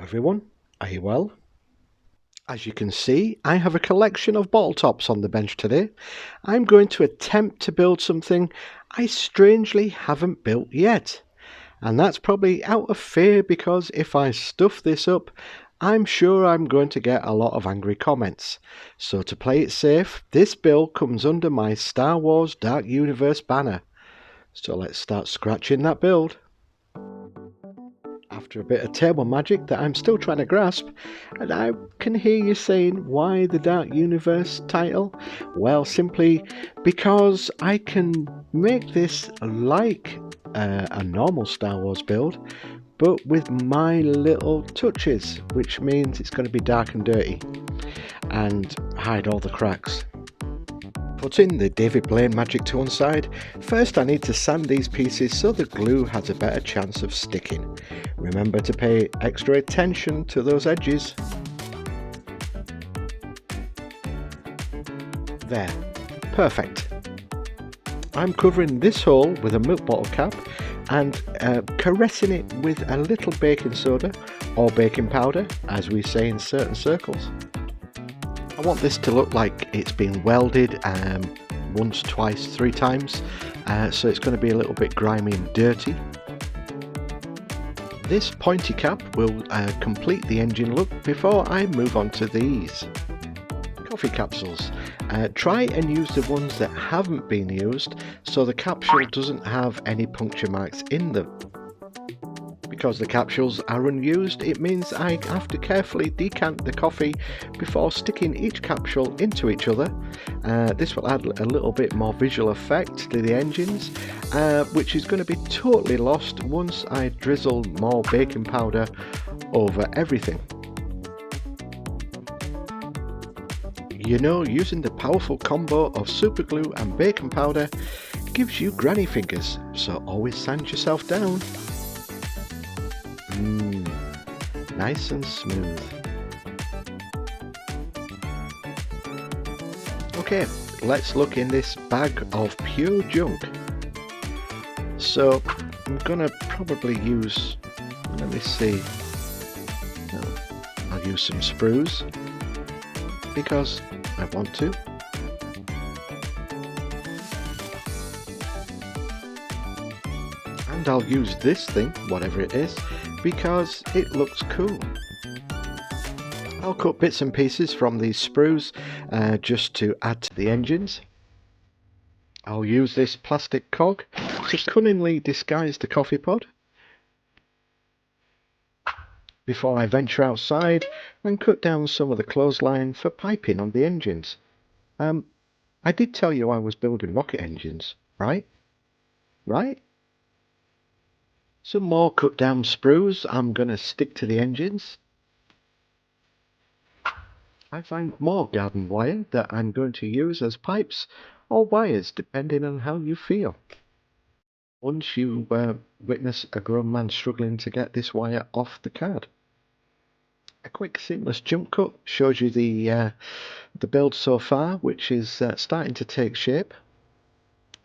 everyone, are you well? As you can see, I have a collection of bottle tops on the bench today. I'm going to attempt to build something I strangely haven't built yet. And that's probably out of fear, because if I stuff this up, I'm sure I'm going to get a lot of angry comments. So to play it safe, this build comes under my Star Wars Dark Universe banner. So let's start scratching that build. After a bit of table magic that I'm still trying to grasp, and I can hear you saying, why the Dark Universe title? Well, simply because I can make this like a normal Star Wars build, but with my little touches, which means it's going to be dark and dirty and hide all the cracks. Putting the David Blaine magic to one side, first I need to sand these pieces so the glue has a better chance of sticking. Remember to pay extra attention to those edges. There, perfect. I'm covering this hole with a milk bottle cap and caressing it with a little baking soda or baking powder, as we say in certain circles. I want this to look like it's been welded once, twice, 3 times, so it's going to be a little bit grimy and dirty. This pointy cap will complete the engine look before I move on to these. Coffee capsules. Try and use the ones that haven't been used so the capsule doesn't have any puncture marks in them. Because the capsules are unused, it means I have to carefully decant the coffee before sticking each capsule into each other. This will add a little bit more visual effect to the engines, which is going to be totally lost once I drizzle more baking powder over everything. You know, using the powerful combo of super glue and baking powder gives you granny fingers, so always sand yourself down. Nice and smooth. Okay, let's look in this bag of pure junk. So I'm gonna probably use, let me see, I'll use some sprues because I want to. And I'll use this thing, whatever it is, because it looks cool. I'll cut bits and pieces from these sprues just to add to the engines. I'll use this plastic cog to cunningly disguise the coffee pod before I venture outside and cut down some of the clothesline for piping on the engines. I did tell you I was building rocket engines, right? Right? Some more cut down sprues I'm going to stick to the engines. I find more garden wire that I'm going to use as pipes or wires, depending on how you feel. Once you witness a grown man struggling to get this wire off the card. A quick seamless jump cut shows you the build so far, which is starting to take shape.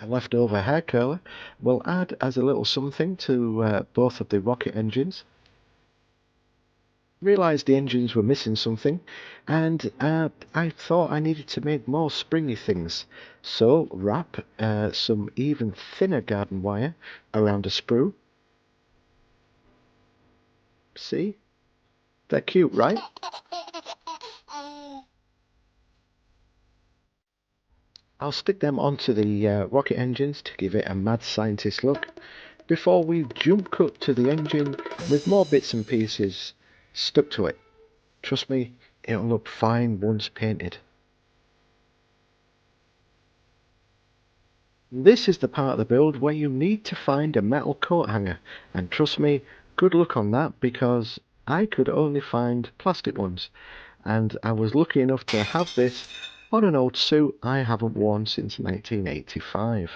A leftover hair curler will add as a little something to both of the rocket engines. Realised the engines were missing something, and I thought I needed to make more springy things, so wrap some even thinner garden wire around a sprue. See? They're cute, right? I'll stick them onto the rocket engines to give it a mad scientist look before we jump cut to the engine with more bits and pieces stuck to it. Trust me, it'll look fine once painted. This is the part of the build where you need to find a metal coat hanger, and trust me, good luck on that, because I could only find plastic ones, and I was lucky enough to have this on an old suit I haven't worn since 1985.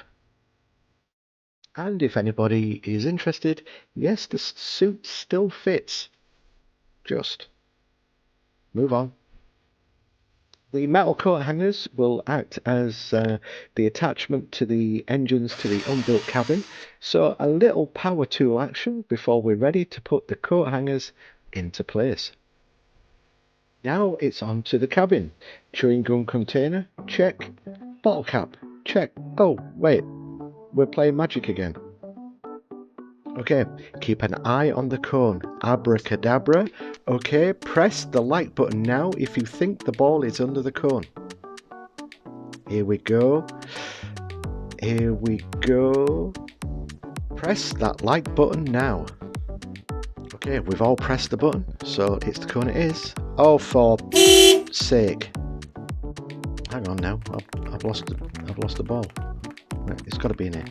And if anybody is interested, yes, the suit still fits. Just move on. The metal coat hangers will act as the attachment to the engines to the unbuilt cabin, so a little power tool action before we're ready to put the coat hangers into place. Now it's on to the cabin. Chewing gum container, check. Bottle cap, check. Oh, wait, we're playing magic again. Okay, keep an eye on the cone. Abracadabra. Okay, press the like button now if you think the ball is under the cone. Here we go. Here we go. Press that like button now. Okay, we've all pressed the button, so it's the cone it is. Oh, for sake. Hang on now, I've lost the ball. Right, it's got to be in here.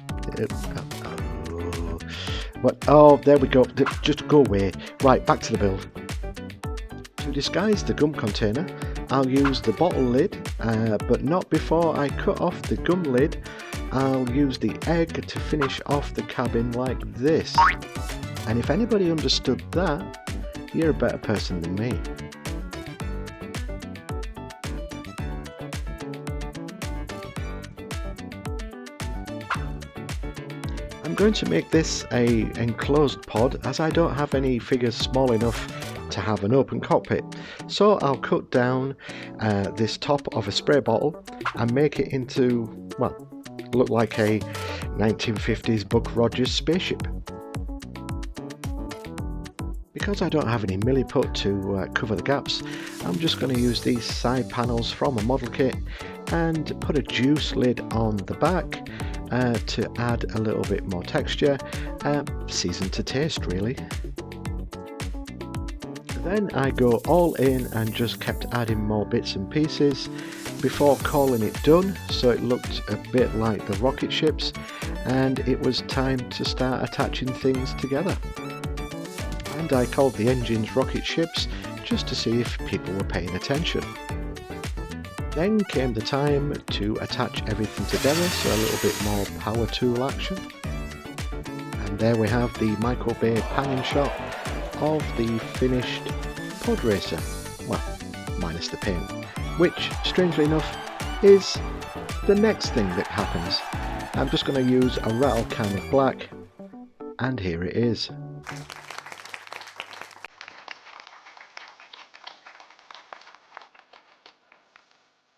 What? Oh, there we go. Just go away. Right, back to the build. To disguise the gum container, I'll use the bottle lid, but not before I cut off the gum lid. I'll use the egg to finish off the cabin like this. And if anybody understood that, you're a better person than me. I'm going to make this a enclosed pod as I don't have any figures small enough to have an open cockpit. So I'll cut down this top of a spray bottle and make it into, well, look like a 1950s Buck Rogers spaceship. Because I don't have any milliput to cover the gaps, I'm just going to use these side panels from a model kit and put a juice lid on the back to add a little bit more texture, seasoned to taste really. Then I go all in and just kept adding more bits and pieces before calling it done, so it looked a bit like the rocket ships, and it was time to start attaching things together. And I called the engines rocket ships just to see if people were paying attention. Then came the time to attach everything together, so a little bit more power tool action. And there we have the Michael Bay panning shot of the finished pod racer, well, minus the paint, which, strangely enough, is the next thing that happens. I'm just going to use a rattle can of black, and here it is.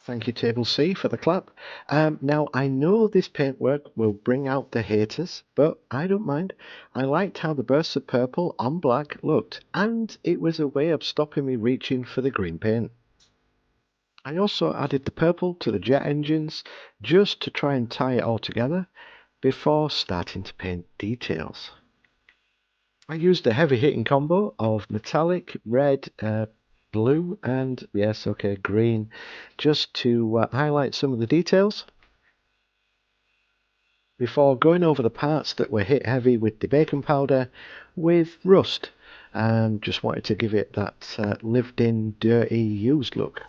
Thank you, Table C, for the clap. Now, I know this paintwork will bring out the haters, but I don't mind. I liked how the bursts of purple on black looked, and it was a way of stopping me reaching for the green paint. I also added the purple to the jet engines, just to try and tie it all together, before starting to paint details. I used a heavy hitting combo of metallic, red, blue and, yes, okay, green, just to highlight some of the details before going over the parts that were hit heavy with the baking powder with rust, and just wanted to give it that lived in, dirty, used look.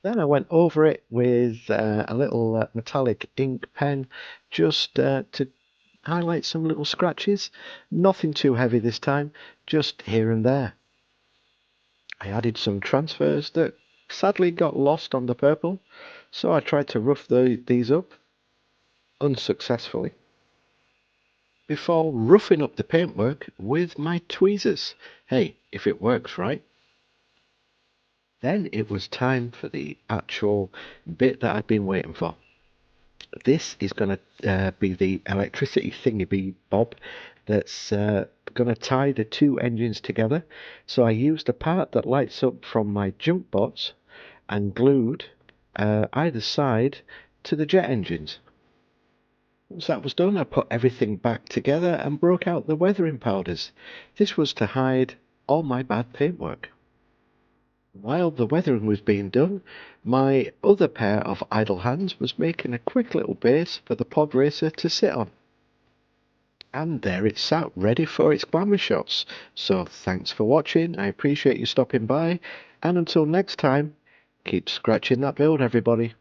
Then I went over it with a little metallic ink pen just to highlight some little scratches. Nothing too heavy this time, just here and there. I added some transfers that sadly got lost on the purple, so I tried to rough these up, unsuccessfully, before roughing up the paintwork with my tweezers. Hey, if it works, right? Then it was time for the actual bit that I'd been waiting for. This is going to be the electricity thingy bob that's going to tie the two engines together. So I used a part that lights up from my junk bots and glued either side to the jet engines. Once that was done, I put everything back together and broke out the weathering powders. This was to hide all my bad paintwork. While the weathering was being done, my other pair of idle hands was making a quick little base for the pod racer to sit on. And there it sat, ready for its glamour shots. So thanks for watching, I appreciate you stopping by, and until next time, keep scratching that build, everybody.